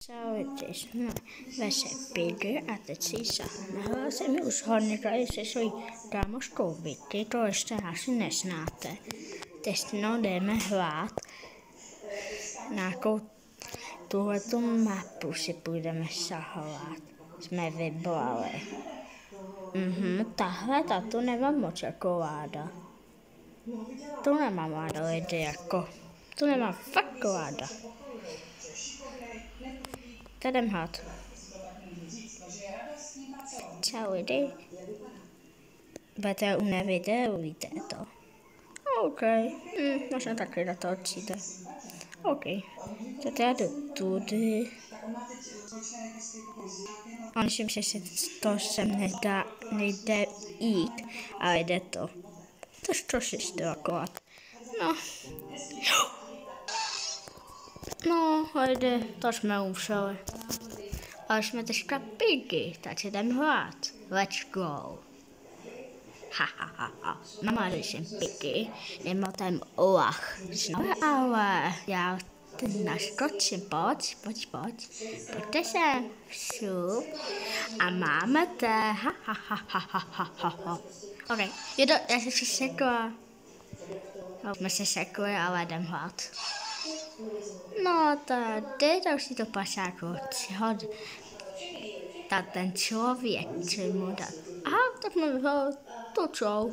Čau, jsme ve Seppidy a teď si sáhne. Se mi už hodně se svojí kámoškou Vicky, to ještě asi neznáte. Teď jdeme hrát nějakou tuhletu mapu si půjdeme sahovat. Jsme vybrali. Tahle, tu nemám moc jako ráda. Tu nemám ráda lidi jako. Tu nemám fakt ráda. Tak jdem hrát. Čau lidi. Budete u mne videu, víte to. OK. Možná taky na to přijde. OK. Tak já jdu tudy. A myslím, že se to sem nejde jít, ale jde to. To si akorát. No, jde, to jsme umřeli. Ale jsme teďka Piggy, tak si jdem hrát. Let's go. Mama, když jsem Piggy, nemám tam Olaf. Ale já ten naskočím, pojď. Pojďte sem, šup. A máme to, OK, já se sekla. Jsme se sekli, ale jdem hrát. No, tady to si to pasáku, ten člověk, co mu dá. Aha, tak mi vyhrál to čau.